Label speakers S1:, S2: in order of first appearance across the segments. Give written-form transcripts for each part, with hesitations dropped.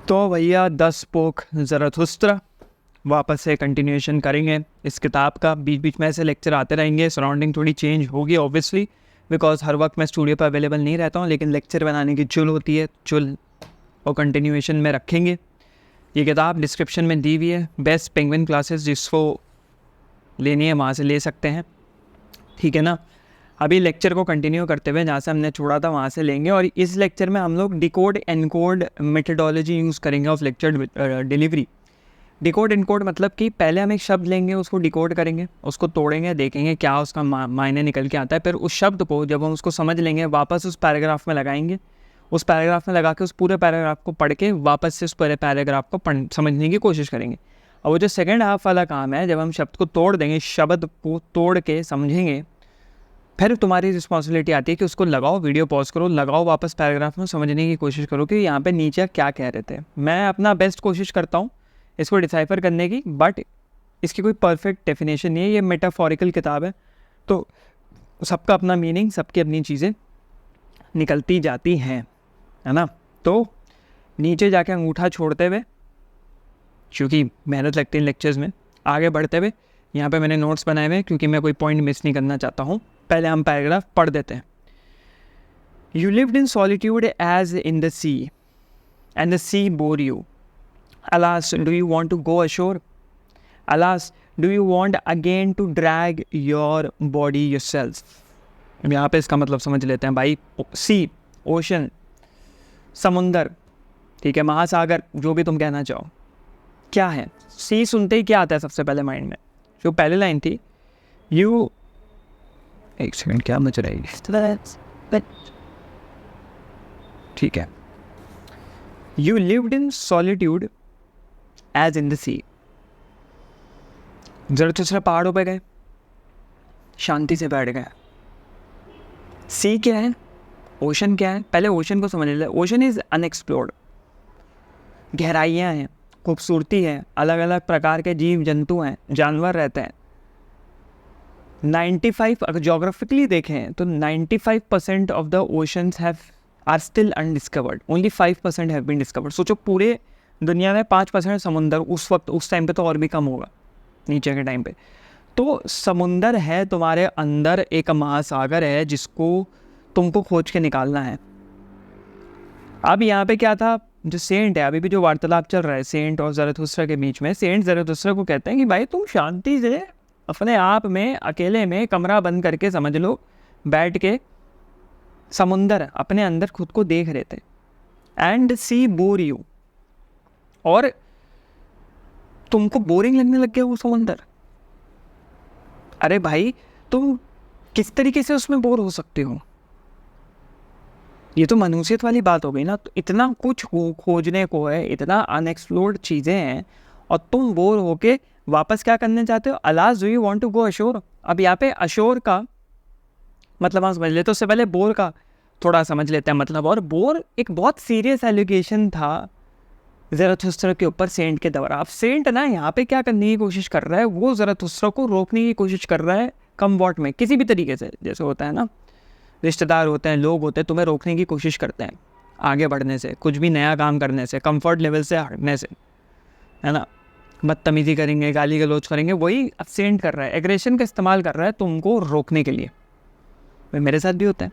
S1: तो भैया 10 पोक ज़रथुस्त्र वापस से कंटिन्यूएशन करेंगे इस किताब का। बीच बीच में ऐसे लेक्चर आते रहेंगे, सराउंडिंग थोड़ी चेंज होगी ऑब्वियसली, बिकॉज हर वक्त मैं स्टूडियो पर अवेलेबल नहीं रहता हूँ, लेकिन लेक्चर बनाने की चुल होती है, चुल और कंटिन्यूएशन में रखेंगे। ये किताब डिस्क्रिप्शन में दी हुई है, बेस्ट पेंगुइन क्लासेस, जिसको लेनी है वहाँ से ले सकते हैं, ठीक है ना। अभी लेक्चर को कंटिन्यू करते हुए जहाँ से हमने छोड़ा था वहाँ से लेंगे, और इस लेक्चर में हम लोग डिकोड एनकोड मेथडोलॉजी यूज़ करेंगे of lecture delivery. Decode encode मतलब कि पहले हम एक शब्द लेंगे, उसको डिकोड करेंगे, उसको तोड़ेंगे, देखेंगे क्या उसका मायने निकल के आता है। फिर उस शब्द को जब हम उसको समझ लेंगे वापस उस पैराग्राफ में लगाएंगे, उस पैराग्राफ में लगा के उस पूरे पैराग्राफ को पढ़ के वापस से उस पूरे पैराग्राफ को समझने की कोशिश करेंगे। और वो जो सेकेंड हाफ वाला काम है, जब हम शब्द को तोड़ देंगे, शब्द को तोड़ के समझेंगे, फिर तुम्हारी रिस्पॉन्सिबिलिटी आती है कि उसको लगाओ, वीडियो पॉज करो, लगाओ वापस पैराग्राफ में, समझने की कोशिश करो कि यहाँ पे नीचे क्या कह रहे थे। मैं अपना बेस्ट कोशिश करता हूँ इसको डिसाइफर करने की, बट इसकी कोई परफेक्ट डेफिनेशन नहीं है। ये मेटाफोरिकल किताब है, तो सबका अपना मीनिंग, सबकी अपनी चीज़ें निकलती जाती हैं, है ना। तो नीचे जाके अंगूठा छोड़ते हुए, क्योंकि मेहनत लगती है लेक्चर्स में, आगे बढ़ते हुए यहाँ पे मैंने नोट्स बनाए हुए हैं क्योंकि मैं कोई पॉइंट मिस नहीं करना चाहता हूँ। पहले हम पैराग्राफ पढ़ देते हैं। You lived in solitude as in the sea and the sea bore you. Alas, do you want to go ashore? Alas, do you want again to drag your body yourself? यहाँ पे इसका मतलब समझ लेते हैं भाई। सी, ओशन, समुंदर, ठीक है, महासागर, जो भी तुम कहना चाहो। क्या है सी? सुनते ही क्या आता है सबसे पहले माइंड में? जो पहली लाइन थी, यू, एक सेकंड, क्या मच रही है, ठीक है, you lived in solitude as in the sea. Zarathustra पहाड़ों पे गए, शांति से बैठ गए। सी क्या है? ओशन क्या है? पहले ओशन को समझ लेते हैं। ओशन इज अनएक्सप्लोर्ड, गहराइयाँ हैं, खूबसूरती है, अलग अलग प्रकार के जीव जंतु हैं, जानवर रहते हैं। 95, अगर जोग्राफिकली देखें तो 95% of the oceans are still undiscovered, only 5% have been discovered. सोचो पूरे दुनिया में 5% समुंदर, उस टाइम पे तो और भी कम होगा नीचे के टाइम पे। तो समुंदर है तुम्हारे अंदर, एक महासागर है जिसको तुमको खोज के निकालना है। अब यहाँ पे क्या था, जो सेंट है, अभी भी जो वार्तालाप चल रहा है सेंट और ज़रथुस्त्र के बीच में, सेंट ज़रथुस्त्र को कहते हैं कि भाई तुम शांति से अपने आप में अकेले में कमरा बंद करके, समझ लो, बैठ के समुंदर अपने अंदर खुद को देख रहे थे। एंड सी बोर यू, और तुमको बोरिंग लगने लग गया वो समुंदर। अरे भाई तुम किस तरीके से उसमें बोर हो सकते हो? ये तो मनुष्यत वाली बात हो गई ना। तो इतना कुछ खोजने को है, इतना अनएक्सप्लोर्ड चीज़ें हैं, और तुम बोर होके वापस क्या करने चाहते हो? Alas do you want to go ashore. अब यहाँ पे अशोर का मतलब हम समझ लेते, उससे पहले बोर का थोड़ा समझ लेते हैं मतलब। और बोर एक बहुत सीरियस एलिगेशन था ज़रथुस्त्र के ऊपर सेंट के द्वारा। अब सेंट ना यहाँ पे क्या करने की कोशिश कर रहा है, वो ज़रथुस्त्र को रोकने की कोशिश कर रहा है कम्फर्ट में, किसी भी तरीके से। जैसे होता है ना, रिश्तेदार होते हैं, लोग होते हैं, तुम्हें रोकने की कोशिश करते हैं आगे बढ़ने से, कुछ भी नया काम करने से, कंफर्ट लेवल से हटने से, है ना। बदतमीज़ी करेंगे, गाली गलौज करेंगे, वही अब सेंट कर रहा है, एग्रेशन का इस्तेमाल कर रहा है तुमको रोकने के लिए। मेरे साथ भी होता है,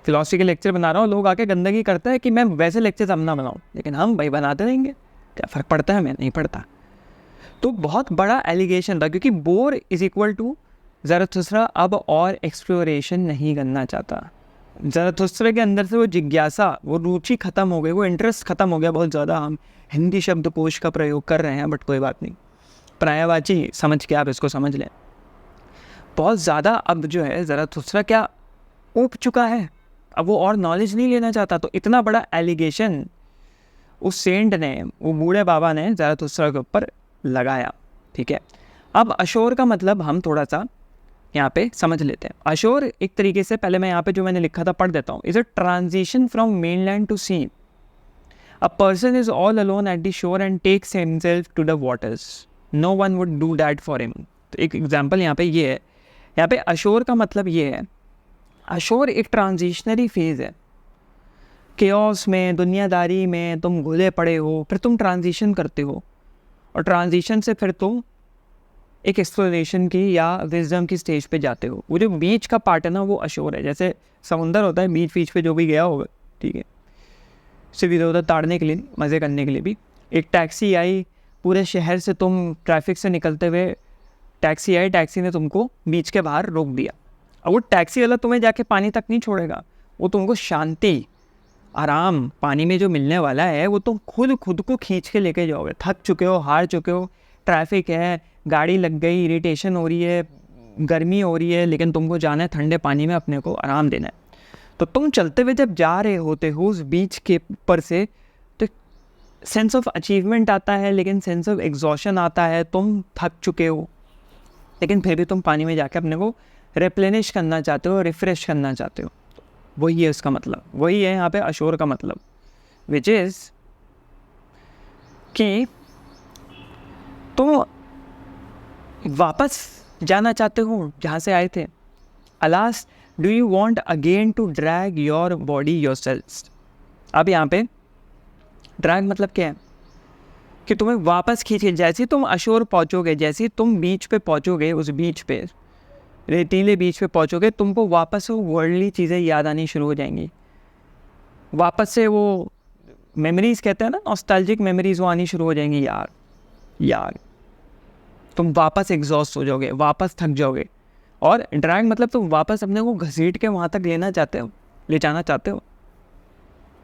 S1: फिलॉसफी के लेक्चर बना रहा हूँ, लोग आके गंदगी करता है कि मैं वैसे लेक्चर हम ना बनाऊँ, लेकिन हम भाई बनाते रहेंगे, क्या फ़र्क पड़ता है? हमें नहीं पड़ता। तो बहुत बड़ा एलिगेशन था, क्योंकि bore is equal to Zarathustra अब और एक्सप्लोरेशन नहीं करना चाहता। ज़रथुस्त्र के अंदर से वो जिज्ञासा, वो रुचि ख़त्म हो गई, वो इंटरेस्ट ख़त्म हो गया बहुत ज़्यादा। हम हिंदी शब्दकोश का प्रयोग कर रहे हैं, बट कोई बात नहीं, पर्यायवाची समझ के आप इसको समझ लें। बहुत ज़्यादा अब जो है ज़रथुस्त्र क्या ऊब चुका है, अब वो और नॉलेज नहीं लेना चाहता। तो इतना बड़ा एलिगेशन उस सेंट ने, वो बूढ़े बाबा ने ज़रथुस्त्र के ऊपर लगाया, ठीक है। अब अशोर का मतलब हम थोड़ा सा यहाँ पे समझ लेते हैं। अशोर एक तरीके से, पहले मैं यहाँ पे जो मैंने लिखा था पढ़ देता हूँ। Is a transition from mainland to sea. A person is all alone at the shore and takes himself to the waters, no one would do that for him. तो एक एग्जाम्पल यहाँ पे ये है, यहाँ पे अशोर का मतलब ये है, अशोर एक ट्रांजिशनरी फेज़ है। केओस में, दुनियादारी में तुम घुले पड़े हो, फिर तुम ट्रांजिशन करते हो और ट्रांजिशन से फिर तुम एक एक्सप्लोरेशन की या विजडम की स्टेज पे जाते हो। वो जो बीच का पार्ट है ना, वो अश्योर है। जैसे समुंदर होता है, बीच बीच पे जो भी गया होगा, ठीक है, सिर्फ इधर उधर ताड़ने के लिए, मज़े करने के लिए भी। एक टैक्सी आई, पूरे शहर से तुम ट्रैफिक से निकलते हुए टैक्सी आई, टैक्सी ने तुमको बीच के बाहर रोक दिया। अब वो टैक्सी वाला तुम्हें जाके पानी तक नहीं छोड़ेगा, वो तुमको शांति, आराम, पानी में जो मिलने वाला है वो तुम खुद को खींच के लेके जाओगे। थक चुके हो, हार चुके हो, ट्रैफिक है, गाड़ी लग गई, इरिटेशन हो रही है, गर्मी हो रही है, लेकिन तुमको जाना है ठंडे पानी में, अपने को आराम देना है। तो तुम चलते हुए जब जा रहे होते हो उस बीच के ऊपर से, तो सेंस ऑफ अचीवमेंट आता है, लेकिन सेंस ऑफ एग्जॉशन आता है। तुम थक चुके हो, लेकिन फिर भी तुम पानी में जाके अपने को रिप्लेनिश करना चाहते हो, रिफ्रेश करना चाहते हो। वही है उसका मतलब, वही है यहाँ पे अशोर का मतलब, विच इज़ कि तुम वापस जाना चाहते हो जहाँ से आए थे। Alas do you want again to drag your body your sails. अब यहाँ पे ड्रैग मतलब क्या है कि तुम्हें वापस खींचे। जैसे तुम अशोर पहुँचोगे, जैसे तुम बीच पे पहुँचोगे, उस बीच पे, रेतीले बीच पे पहुँचोगे, तुमको वापस वो वर्ल्डली चीज़ें याद आनी शुरू हो जाएंगी। वापस से वो मेमोरीज़ कहते हैं ना, नॉस्टैल्जिक मेमोरीज़, वो आनी शुरू हो जाएंगी। यार तुम वापस एग्जॉस्ट हो जाओगे, वापस थक जाओगे। और ड्रैग मतलब तुम वापस अपने को घसीट के वहाँ तक लेना चाहते हो, ले जाना चाहते हो।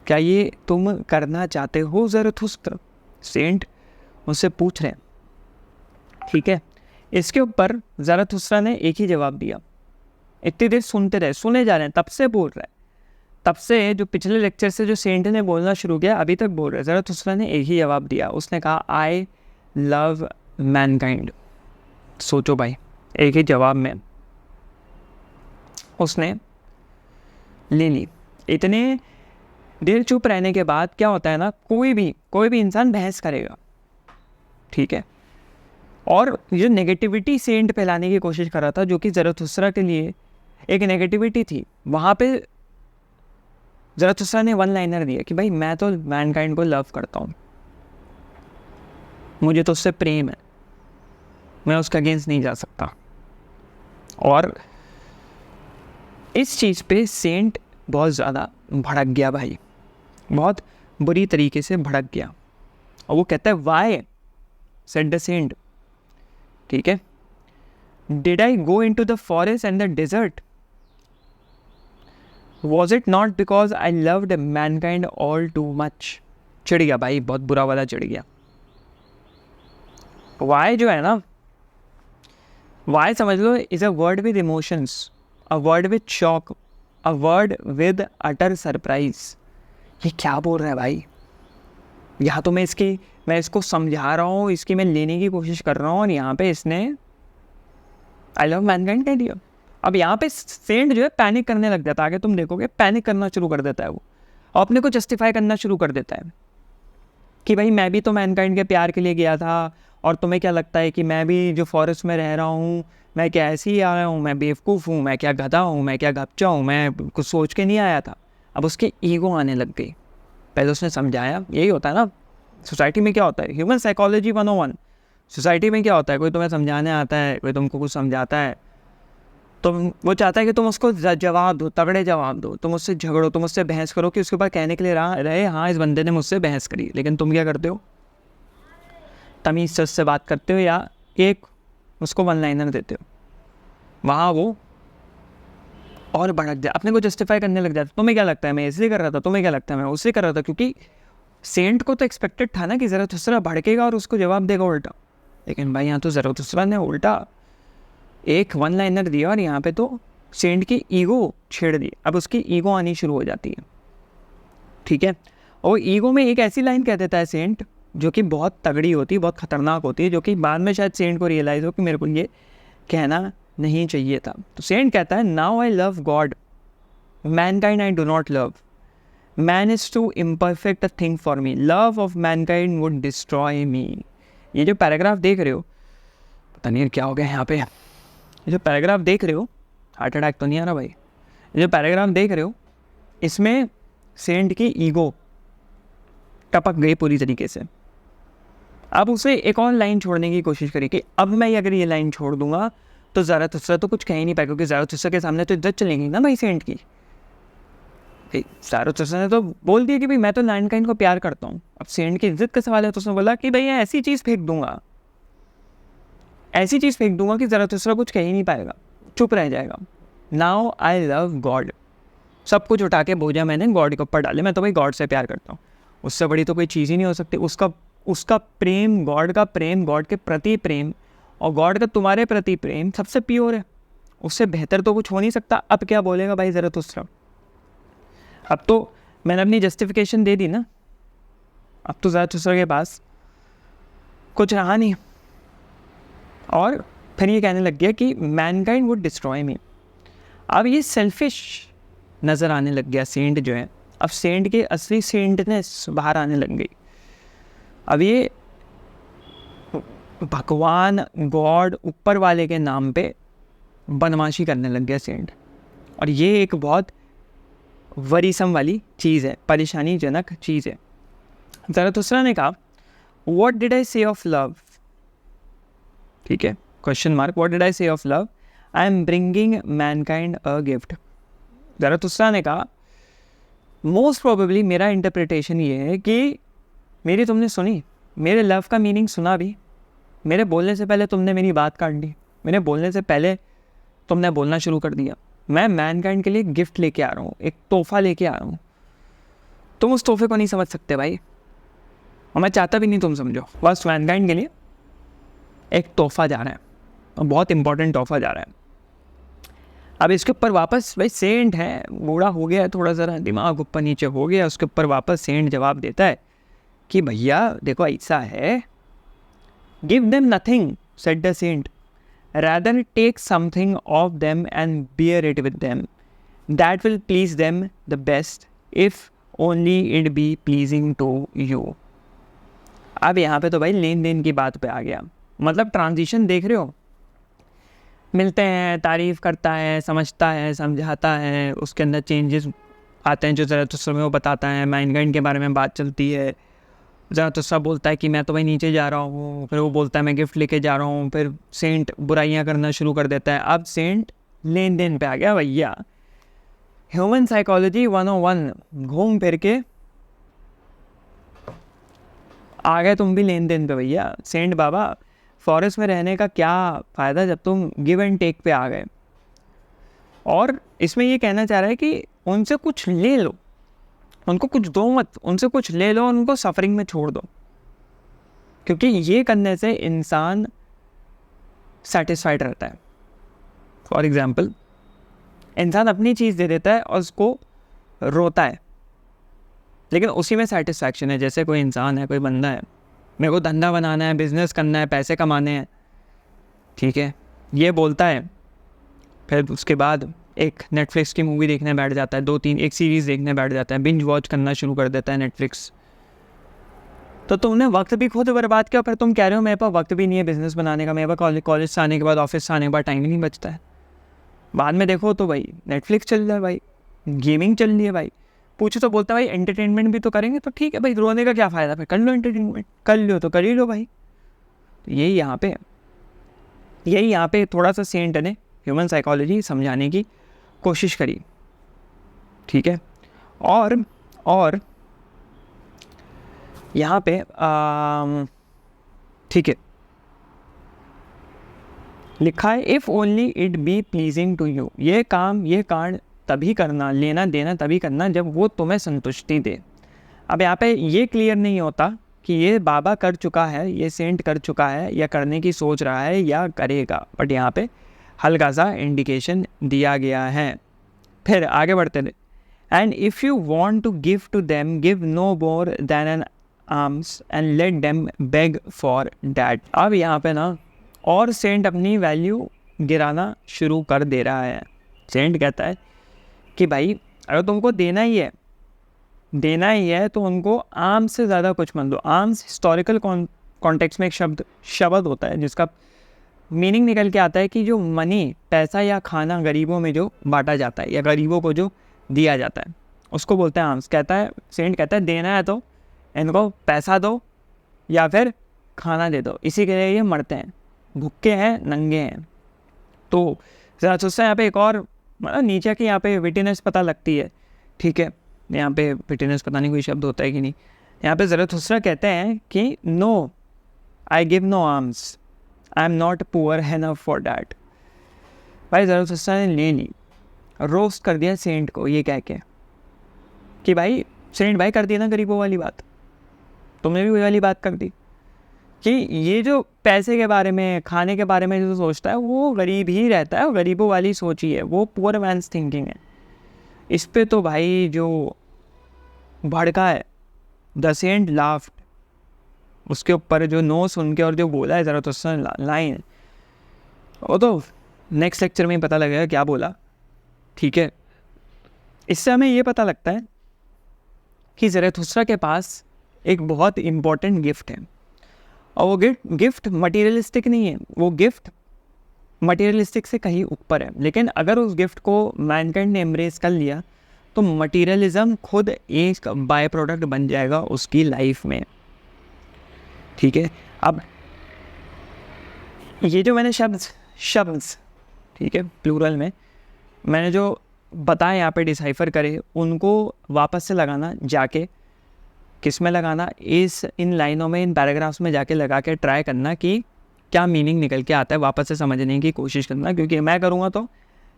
S1: क्या ये तुम करना चाहते हो ज़रथुस्त्र? सेंट मुझसे पूछ रहे हैं, ठीक है। इसके ऊपर ज़रथुस्त्रा ने एक ही जवाब दिया। इतनी देर सुनते रहे, सुने जा रहे हैं, तब से बोल रहा है, तब से जो पिछले लेक्चर से जो सेंट ने बोलना शुरू किया, अभी तक बोल रहे हैं। ज़रथुस्त्रा ने एक ही जवाब दिया, उसने कहा आई लव मैनकाइंड। सोचो भाई, एक ही जवाब में उसने ले ली। इतने देर चुप रहने के बाद क्या होता है ना, कोई भी इंसान बहस करेगा, ठीक है। और जो नेगेटिविटी सेंट फैलाने की कोशिश कर रहा था, जो कि ज़रथुस्त्रा के लिए एक नेगेटिविटी थी, वहाँ पे ज़रथुस्त्रा ने वन लाइनर दिया कि भाई मैं तो मैनकाइंड को लव करता हूँ, मुझे तो उससे प्रेम है, मैं उसके अगेंस्ट नहीं जा सकता। और इस चीज़ पे सेंट बहुत ज़्यादा भड़क गया भाई, बहुत बुरी तरीके से भड़क गया। और वो कहता है वाई सेड द सेंट, ठीक है, did I go into the forest and the desert, was it not because I loved mankind all too much. चिढ़ गया भाई, बहुत बुरा वाला चिढ़ गया। वाई जो है ना, वाई समझ लो is a word with emotions, a word with shock, a word with utter surprise. ये क्या बोल रहा है भाई? यहाँ तो मैं इसको समझा रहा हूँ, इसकी मैं लेने की कोशिश कर रहा हूँ, और यहाँ पे इसने आई लव मैनकाइंड कह दिया। अब यहाँ पे सेंट जो है पैनिक करने लग जाता है। आगे तुम देखोगे पैनिक करना शुरू कर देता है वो, और अपने को जस्टिफाई करना शुरू कर देता है कि भाई मैं भी तो मैनकाइंड के प्यार के लिए गया था, और तुम्हें क्या लगता है कि मैं भी जो फॉरेस्ट में रह रहा हूँ, मैं क्या ऐसे ही आया हूँ, मैं बेवकूफ़ हूँ, मैं क्या गधा हूँ, मैं क्या घपचा हूँ, मैं कुछ सोच के नहीं आया था। अब उसके ईगो आने लग गई। पहले उसने समझाया, यही होता है ना सोसाइटी में, क्या होता है ह्यूमन साइकोलॉजी 101। सोसाइटी में क्या होता है, कोई तुम्हें समझाने आता है, कोई तुमको कुछ समझाता है, तो वो चाहता है कि तुम उसको जवाब दो, तगड़े जवाब दो, तुम उससे झगड़ो, तुम उससे बहस करो कि उसके ऊपर कहने के लिए रहे हाँ इस बंदे ने मुझसे बहस करी। लेकिन तुम क्या करते हो, तमीज़ से बात करते हो, या एक उसको वन लाइनर देते हो। वहाँ वो और भड़क जाए, अपने को जस्टिफाई करने लग जाता। तुम्हें क्या लगता है मैं इसलिए कर रहा था, तुम्हें क्या लगता है मैं उससे कर रहा था, क्योंकि सेंट को तो एक्सपेक्टेड था ना कि ज़रथुस्त्रा भड़केगा और उसको जवाब देगा उल्टा। लेकिन भाई यहाँ तो ज़रथुस्त्रा ने उल्टा एक वन लाइनर दिया, और यहाँ पे तो सेंट की ईगो छेड़ दी। अब उसकी ईगो आनी शुरू हो जाती है, ठीक है। और ईगो में एक ऐसी लाइन कह देता है सेंट जो कि बहुत तगड़ी होती है, बहुत ख़तरनाक होती है, जो कि बाद में शायद सेंट को रियलाइज़ हो कि मेरे को ये कहना नहीं चाहिए था। तो सेंट कहता है now I love God, mankind I do not love, man is too imperfect a thing for me, love of mankind would destroy me. ये जो पैराग्राफ देख रहे हो, पता नहीं क्या हो गया यहाँ पे, ये जो पैराग्राफ देख रहे हो, हार्ट अटैक तो नहीं आ रहा भाई, ये जो पैराग्राफ देख रहे हो, इसमें सेंट की ईगो टपक गई पूरी तरीके से। अब उसे एक और लाइन छोड़ने की कोशिश करी कि अब मैं अगर ये लाइन छोड़ दूंगा तो ज़राथुस्त्रा तो कुछ कह ही नहीं पाएगा, क्योंकि ज़राथुस्त्रा के सामने तो इज्जत चलेगी ना भाई सेंट की। ज़राथुस्त्रा ने तो बोल दिया कि भाई मैं तो मैनकाइंड को प्यार करता हूँ, अब सेंट की इज्जत का सवाल है। तो उसने बोला कि भाई ऐसी चीज़ फेंक दूंगा, ऐसी चीज़ फेंक दूंगा कि ज़राथुस्त्रा कुछ कह ही नहीं पाएगा, चुप रह जाएगा। नाउ आई लव गॉड, सब कुछ उठा के बोझा मैंने गॉड के ऊपर डाले, मैं तो भाई गॉड से प्यार करता हूँ, उससे बड़ी तो कोई चीज़ ही नहीं हो सकती। उसका प्रेम, गॉड का प्रेम, गॉड के प्रति प्रेम और गॉड का तुम्हारे प्रति प्रेम सबसे प्योर है, उससे बेहतर तो कुछ हो नहीं सकता। अब क्या बोलेगा भाई ज़राथुस्त्रा? अब तो मैंने अपनी जस्टिफिकेशन दे दी ना, अब तो ज़राथुस्त्रा के पास कुछ रहा नहीं। और फिर ये कहने लग गया कि मैनकाइंड वुड डिस्ट्रॉय मी। अब ये सेल्फिश नज़र आने लग गया सेंट जो है, अब सेंट के असली सेंटनेस बाहर आने लग गई। अब ये भगवान, गॉड, ऊपर वाले के नाम पे बदमाशी करने लग गया सेंट। और ये एक बहुत वरीसम वाली चीज़ है, परेशानीजनक चीज़ है। ज़राथुस्त्रा ने कहा what did I say of love, ठीक है, question mark, what did I say of love, I am bringing mankind a gift. Zarathustra ने कहा मोस्ट प्रोबेबली मेरा इंटरप्रिटेशन ये है कि मेरी तुमने सुनी, मेरे लव का मीनिंग सुना भी, मेरे बोलने से पहले तुमने मेरी बात काट दी, मेरे बोलने से पहले तुमने बोलना शुरू कर दिया। मैं मैनकाइंड के लिए गिफ्ट लेके आ रहा हूँ, एक तोहफा लेके आ रहा हूँ, तुम उस तोहफे को नहीं समझ सकते भाई, और मैं चाहता भी नहीं तुम समझो। बस मैनकाइंड के लिए एक तोहफा जा रहा है, और बहुत इंपॉर्टेंट तोहफा जा रहा है। अब इसके ऊपर वापस, भाई सेंट है, बूढ़ा हो गया है, थोड़ा ज़रा दिमाग ऊपर नीचे हो गया, उसके ऊपर वापस सेंट जवाब देता है कि भैया देखो ऐसा है, give them nothing said the saint, rather take something of them and bear it with them, that will please them the best if only it be pleasing to you। अब यहाँ पे तो भाई लेन देन की बात पे आ गया, मतलब ट्रांजिशन देख रहे हो, मिलते हैं, तारीफ़ करता है, समझता है, समझाता है, उसके अंदर चेंजेस आते हैं जो ज़राथुस्त्रा में वो बताता है, मैनकाइंड के बारे में बात चलती है। ज़राथुस्त्रा बोलता है कि मैं तो भाई नीचे जा रहा हूँ, फिर वो बोलता है मैं गिफ्ट लेके जा रहा हूँ, फिर सेंट बुराइयाँ करना शुरू कर देता है। अब सेंट लेन देन पे आ गया भैया, ह्यूमन साइकोलॉजी 101 घूम फिर के आ गए तुम भी लेन देन पे भैया। सेंट बाबा, फॉरेस्ट में रहने का क्या फ़ायदा जब तुम गिव एंड टेक पे आ गए। और इसमें ये कहना चाह रहा है कि उनसे कुछ ले लो, उनको कुछ दो मत, उनसे कुछ ले लो, उनको सफरिंग में छोड़ दो, क्योंकि ये करने से इंसान सेटिस्फाइड रहता है। फॉर एग्जाम्पल, इंसान अपनी चीज़ दे देता है और उसको रोता है, लेकिन उसी में सेटिस्फैक्शन है। जैसे कोई इंसान है, कोई बंदा है, मेरे को धंधा बनाना है, बिजनेस करना है, पैसे कमाने हैं, ठीक है, ये बोलता है, फिर उसके बाद एक नेटफ्लिक्स की मूवी देखने बैठ जाता है, 2-3 एक सीरीज़ देखने बैठ जाता है, बिंज वॉच करना शुरू कर देता है नेटफ्लिक्स। तो तुमने वक्त भी खुद बर्बाद किया, फिर तुम कह रहे हो मेरे पास वक्त भी नहीं है बिज़नेस बनाने का, मेरे पास कॉलेज से आने के बाद, ऑफिस से आने के बाद टाइम ही नहीं बचता है। बाद में देखो तो भाई नेटफ्लिक्स चल रहा है भाई, गेमिंग चल रही है भाई, पूछो तो बोलता है भाई एंटरटेनमेंट भी तो करेंगे, तो ठीक है भाई, रोने का क्या फ़ायदा, फिर कर लो एंटरटेनमेंट, कर लो तो कर ही लो भाई। तो यही यहाँ पे थोड़ा सा सेंट ने ह्यूमन साइकोलॉजी समझाने की कोशिश करी, ठीक है। और यहाँ पे ठीक है, लिखा है if only it be pleasing to you, ये कांड तभी करना, लेना देना तभी करना जब वो तुम्हें संतुष्टि दे। अब यहाँ पे ये क्लियर नहीं होता कि ये बाबा कर चुका है, ये सेंट कर चुका है, या करने की सोच रहा है, या करेगा, बट यहाँ पे हल्का सा इंडिकेशन दिया गया है। फिर आगे बढ़ते रहे, and if you want to give to them give no more than an alms and let them beg for that. अब यहाँ पे ना और सेंट अपनी वैल्यू गिराना शुरू कर दे रहा है। सेंट कहता है कि भाई अगर तुमको देना ही है तो उनको आर्म्स से ज़्यादा कुछ मत दो। आर्म्स हिस्टोरिकल कॉन्टेक्स्ट में एक शब्द होता है जिसका मीनिंग निकल के आता है कि जो मनी, पैसा या खाना गरीबों में जो बांटा जाता है या गरीबों को जो दिया जाता है, उसको बोलते हैं आर्म्स। कहता है सेंट कहता है देना है तो इनको पैसा दो या फिर खाना दे दो, इसी के लिए ये मरते हैं, भूखे हैं नंगे हैं। तो ज़राथुस्त्रा यहाँ पे एक और मतलब नीचे की यहाँ पे विटिनेस पता लगती है, ठीक है। यहाँ पे विटिनेस पता नहीं कोई शब्द होता है कि नहीं। यहाँ पे ज़राथुस्त्रा कहते हैं कि no I give no alms, I am not poor enough for that. भाई ज़राथुस्त्रा ने ले ली, रोस्ट कर दिया सेंट को ये कह के कि भाई सेंट भाई कर दी ना गरीबों वाली बात, तुमने भी वही वाली बात कर दी कि ये जो पैसे के बारे में खाने के बारे में जो सोचता है वो गरीब ही रहता है, गरीबों वाली सोच ही है, वो पुअर मैन्स थिंकिंग है। इस पे तो भाई जो भड़का है द सेंट लाफ्ड, उसके ऊपर जो नो सुन के और जो बोला है ज़राथुस्त्रा लाइन, वो तो नेक्स्ट लेक्चर में ही पता लगेगा क्या बोला, ठीक है। इससे हमें ये पता लगता है कि ज़राथुस्त्रा के पास एक बहुत इम्पॉर्टेंट गिफ्ट है, और वो गिफ्ट मटेरियलिस्टिक नहीं है, वो गिफ्ट मटेरियलिस्टिक से कहीं ऊपर है। लेकिन अगर उस गिफ्ट को मैनकाइंड ने एम्ब्रेस कर लिया तो मटेरियलिज्म खुद एक बाय प्रोडक्ट बन जाएगा उसकी लाइफ में, ठीक है। अब ये जो मैंने शब्द ठीक है प्लूरल में मैंने जो बताया यहाँ पे डिसाइफर करे, उनको वापस से लगाना, जाके किस में लगाना, इन लाइनों में, इन पैराग्राफ्स में जाके लगा के ट्राई करना कि क्या मीनिंग निकल के आता है, वापस से समझने की कोशिश करना, क्योंकि मैं करूँगा तो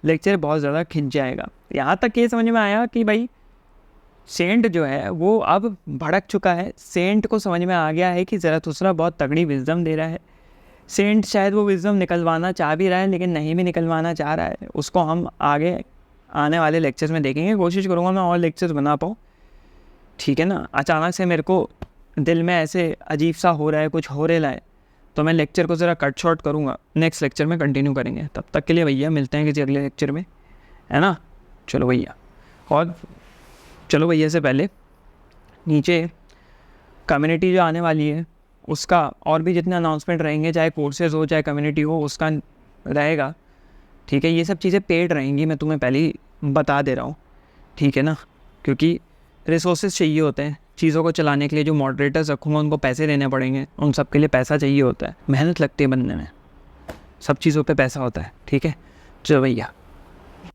S1: लेक्चर बहुत ज़्यादा खिंच जाएगा। यहाँ तक ये समझ में आया कि भाई सेंट जो है वो अब भड़क चुका है, सेंट को समझ में आ गया है कि ज़राथुस्त्रा बहुत तगड़ी विज़डम दे रहा है। सेंट शायद वो विज़डम निकलवाना चाह भी रहा है लेकिन नहीं भी निकलवाना चाह रहा है, उसको हम आगे आने वाले लेक्चर्स में देखेंगे। कोशिश करूँगा मैं और लेक्चर्स बना पाऊँ, ठीक है ना। अचानक से मेरे को दिल में ऐसे अजीब सा हो रहा है, कुछ हो रहा है, तो मैं लेक्चर को ज़रा कट शॉर्ट करूँगा, नेक्स्ट लेक्चर में कंटिन्यू करेंगे। तब तक के लिए भैया मिलते हैं किसी अगले लेक्चर में, है ना। चलो भैया, और चलो भैया से पहले नीचे कम्युनिटी जो आने वाली है उसका और भी जितने अनाउंसमेंट रहेंगे, चाहे कोर्सेज हो चाहे कम्युनिटी हो, उसका रहेगा, ठीक है। ये सब चीज़ें पेड रहेंगी, मैं तुम्हें पहले ही बता दे रहा हूँ, ठीक है ना, क्योंकि रिसोर्सेज चाहिए होते हैं चीज़ों को चलाने के लिए। जो मॉडरेटर्स रखूँगा उनको पैसे देने पड़ेंगे, उन सब के लिए पैसा चाहिए होता है, मेहनत लगती है बनने में, सब चीज़ों पे पैसा होता है, ठीक है। चलो भैया।